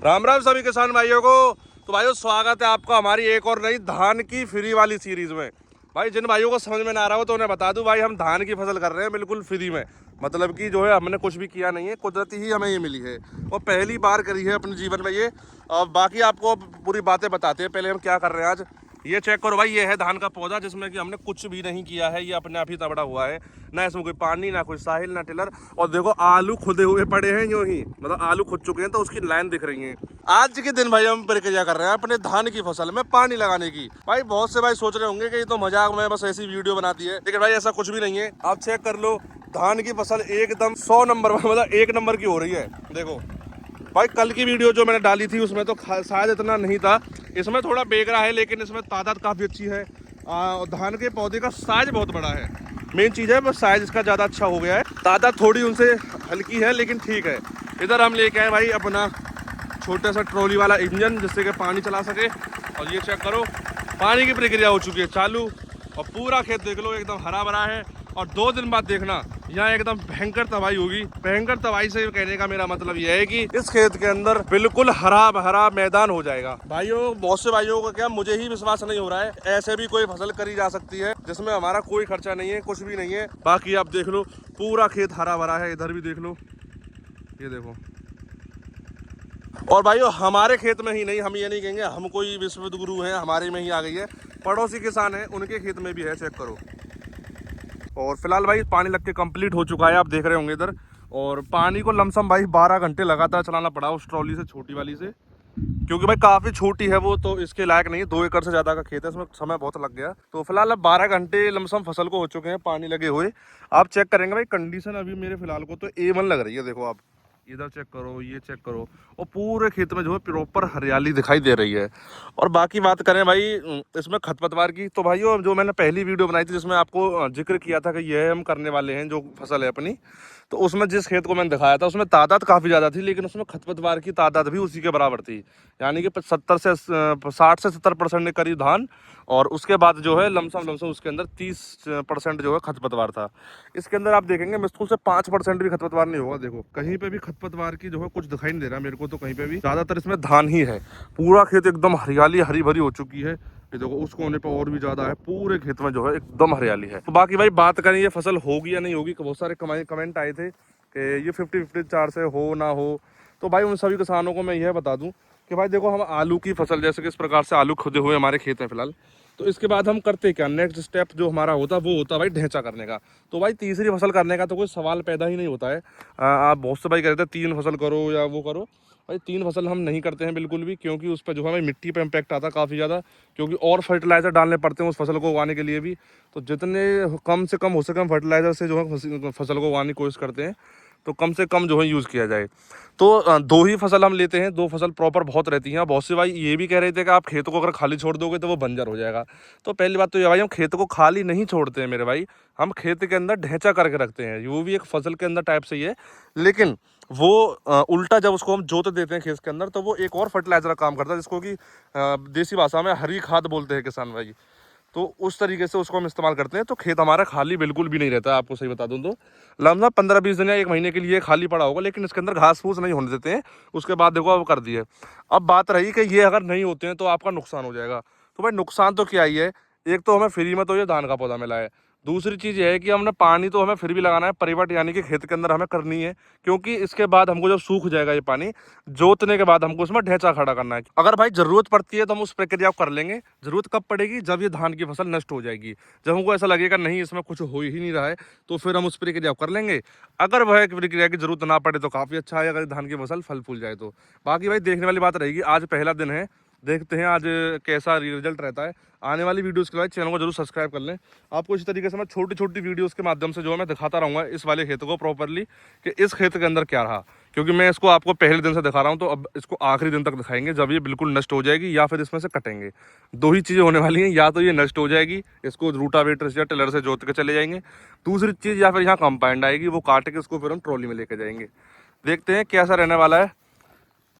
राम राम सभी किसान भाइयों को। तो भाइयों स्वागत है आपका हमारी एक और नई धान की फ्री वाली सीरीज में। भाई जिन भाइयों को समझ में ना आ रहा हो तो उन्हें बता दूं भाई, हम धान की फसल कर रहे हैं बिल्कुल फ्री में। मतलब कि जो है हमने कुछ भी किया नहीं है, कुदरती ही हमें ये मिली है और पहली बार करी है अपने जीवन में ये। और बाकी आपको पूरी बातें बताते हैं। पहले हम क्या कर रहे हैं आज, ये चेक करो भाई। ये है धान का पौधा जिसमें कि हमने कुछ भी नहीं किया है, ये अपने आप ही तबड़ा हुआ है। ना इसमें कोई पानी, ना कोई साहिल, ना टिलर। और देखो आलू खुदे हुए पड़े हैं यूं ही, मतलब आलू खुद चुके हैं तो उसकी लाइन दिख रही है। आज के दिन भाई हम प्रक्रिया कर रहे हैं अपने धान की फसल में पानी लगाने की। भाई बहुत से भाई सोच रहे होंगे कि ये तो मजाक में बस ऐसी वीडियो बनाती है, लेकिन भाई ऐसा कुछ भी नहीं है। आप चेक कर लो, धान की फसल एकदम 100 नंबर, मतलब 1 नंबर की हो रही है। देखो भाई कल की वीडियो जो मैंने डाली थी उसमें तो शायद इतना नहीं था, इसमें थोड़ा बेगरा है, लेकिन इसमें तादाद काफ़ी अच्छी है। धान के पौधे का साइज बहुत बड़ा है, मेन चीज़ है, बस साइज इसका ज़्यादा अच्छा हो गया है। तादाद थोड़ी उनसे हल्की है लेकिन ठीक है। इधर हम लेके आए भाई अपना छोटा सा ट्रॉली वाला इंजन जिससे कि पानी चला सके। और ये चेक करो, पानी की प्रक्रिया हो चुकी है चालू और पूरा खेत देख लो एकदम हरा भरा है। और 2 दिन बाद देखना यहाँ एकदम भयंकर तबाही होगी। भयंकर तबाही से कहने का मेरा मतलब यह है कि इस खेत के अंदर बिल्कुल हरा भरा मैदान हो जाएगा। भाइयों बहुत से भाइयों का क्या, मुझे ही विश्वास नहीं हो रहा है ऐसे भी कोई फसल करी जा सकती है जिसमें हमारा कोई खर्चा नहीं है, कुछ भी नहीं है। बाकी आप देख लो पूरा खेत हरा भरा है, इधर भी देख लो, ये देखो। और भाइयों हमारे खेत में ही नहीं, हम ये नहीं कहेंगे हम कोई विश्व गुरु हैं, हमारे में ही आ गई है। पड़ोसी किसान हैं उनके खेत में भी है, चेक करो। और फिलहाल भाई पानी लग के कंप्लीट हो चुका है, आप देख रहे होंगे इधर। और पानी को लमसम भाई 12 घंटे लगातार चलाना पड़ा उस ट्रॉली से, छोटी वाली से, क्योंकि भाई काफ़ी छोटी है वो, तो इसके लायक नहीं है। 2 एकड़ से ज़्यादा का खेत है, इसमें समय बहुत लग गया। तो फिलहाल अब 12 घंटे लमसम फसल को हो चुके हैं पानी लगे हुए। आप चेक करेंगे भाई कंडीशन अभी मेरे फिलहाल को तो A1 लग रही है। देखो आप इधर चेक करो, ये चेक करो, और पूरे खेत में जो है प्रॉपर हरियाली दिखाई दे रही है। और बाकी बात करें भाई इसमें खरपतवार की, तो भाइयों जो मैंने पहली वीडियो बनाई थी जिसमें आपको जिक्र किया था कि यह हम करने वाले हैं जो फसल है अपनी, तो उसमें जिस खेत को मैंने दिखाया था उसमें तादाद काफ़ी ज़्यादा थी, लेकिन उसमें खरपतवार की तादाद भी उसी के बराबर थी। यानी कि 60 से 70% ने करीब धान, और उसके बाद जो है लमसम उसके अंदर 30% जो है खरपतवार था। इसके अंदर आप देखेंगे मुश्किल से 5% भी खरपतवार नहीं होगा। देखो कहीं पे भी खरपतवार की जो है कुछ दिखाई नहीं दे रहा मेरे को, तो कहीं पे भी ज़्यादातर इसमें धान ही है। पूरा खेत एकदम हरियाली हरी भरी हो चुकी है। ये देखो उस कोने पे और भी ज़्यादा है, पूरे खेत में जो है एकदम हरियाली है। तो बाकी भाई बात करें ये फसल होगी या नहीं होगी, बहुत सारे कमेंट आए थे कि ये 50-50 चार से हो ना हो। तो भाई उन सभी किसानों को मैं यह बता दूं कि भाई देखो हम आलू की फसल, जैसे कि इस प्रकार से आलू खुदे हुए हमारे खेत में फिलहाल, तो इसके बाद हम करते क्या, नेक्स्ट स्टेप जो हमारा होता वो होता भाई ढेंचा करने का। तो भाई तीसरी फसल करने का तो कोई सवाल पैदा ही नहीं होता है। आप बहुत से भाई कहते हैं 3 फसल करो या वो करो। भाई 3 फसल हम नहीं करते हैं बिल्कुल भी, क्योंकि उस पर जो हमें मिट्टी पे इम्पैक्ट आता है काफ़ी ज़्यादा, क्योंकि और फर्टिलाइज़र डालने पड़ते हैं उस फसल को उगाने के लिए भी। तो जितने कम से कम हो सके हम फर्टिलाइज़र से जो है फसल को उगाने की कोशिश करते हैं, तो कम से कम जो है यूज़ किया जाए। तो 2 ही फसल हम लेते हैं, 2 फसल प्रॉपर बहुत रहती हैं। बहुत से भाई ये भी कह रहे थे कि आप खेत को अगर खाली छोड़ दोगे तो वो बंजर हो जाएगा। तो पहली बात तो ये भाई, हम खेत को खाली नहीं छोड़ते हैं मेरे भाई, हम खेत के अंदर ढेंचा करके रखते हैं। वो भी एक फसल के अंदर टाइप से ही है, लेकिन वो उल्टा जब उसको हम जोत देते हैं खेत के अंदर, तो वो एक और फर्टिलाइजर का काम करता है जिसको कि देसी भाषा में हरी खाद बोलते हैं किसान भाई। तो उस तरीके से उसको हम इस्तेमाल करते हैं। तो खेत हमारा खाली बिल्कुल भी नहीं रहता है, आपको सही बता दूं तो लमसम 15-20 दिन या 1 महीने के लिए खाली पड़ा होगा, लेकिन इसके अंदर घास फूस नहीं होने देते हैं। उसके बाद देखो अब कर दिए। अब बात रही कि ये अगर नहीं होते हैं तो आपका नुकसान हो जाएगा। तो भाई नुकसान तो क्या ही है, एक तो हमें फ्री में तो ये धान का पौधा मिला है। दूसरी चीज़ ये है कि हमने पानी तो हमें फिर भी लगाना है, परिवट यानी कि खेत के अंदर हमें करनी है, क्योंकि इसके बाद हमको जब सूख जाएगा ये पानी, जोतने के बाद हमको इसमें ढेंचा खड़ा करना है। अगर भाई ज़रूरत पड़ती है तो हम उस प्रक्रिया को कर लेंगे। ज़रूरत कब पड़ेगी, जब ये धान की फसल नष्ट हो जाएगी, जब हमको ऐसा लगेगा नहीं इसमें कुछ हो ही नहीं रहा है, तो फिर हम उस प्रक्रिया को कर लेंगे। अगर वह प्रक्रिया की जरूरत ना पड़े तो काफ़ी अच्छा है, अगर धान की फसल फल फूल जाए तो। बाकी भाई देखने वाली बात रहेगी, आज पहला दिन है, देखते हैं आज कैसा रिजल्ट रहता है। आने वाली वीडियोस के बाद चैनल को जरूर सब्सक्राइब कर लें। आपको इस तरीके से मैं छोटी छोटी वीडियोस के माध्यम से जो है मैं दिखाता रहूँगा इस वाले खेत को प्रॉपरली, कि इस खेत के अंदर क्या रहा। क्योंकि मैं इसको आपको पहले दिन से दिखा रहा हूँ, तो अब इसको आखिरी दिन तक दिखाएंगे जब ये बिल्कुल नष्ट हो जाएगी, या फिर इसमें से कटेंगे। 2 ही चीज़ें होने वाली हैं, या तो ये नष्ट हो जाएगी, इसको रूटावेटर या टिलर से जोत के चले जाएंगे। दूसरी चीज़, या फिर यहाँ कंपाउंड आएगी, वो काट के इसको फिर हम ट्रॉली में लेके जाएंगे। देखते हैं कैसा रहने वाला है।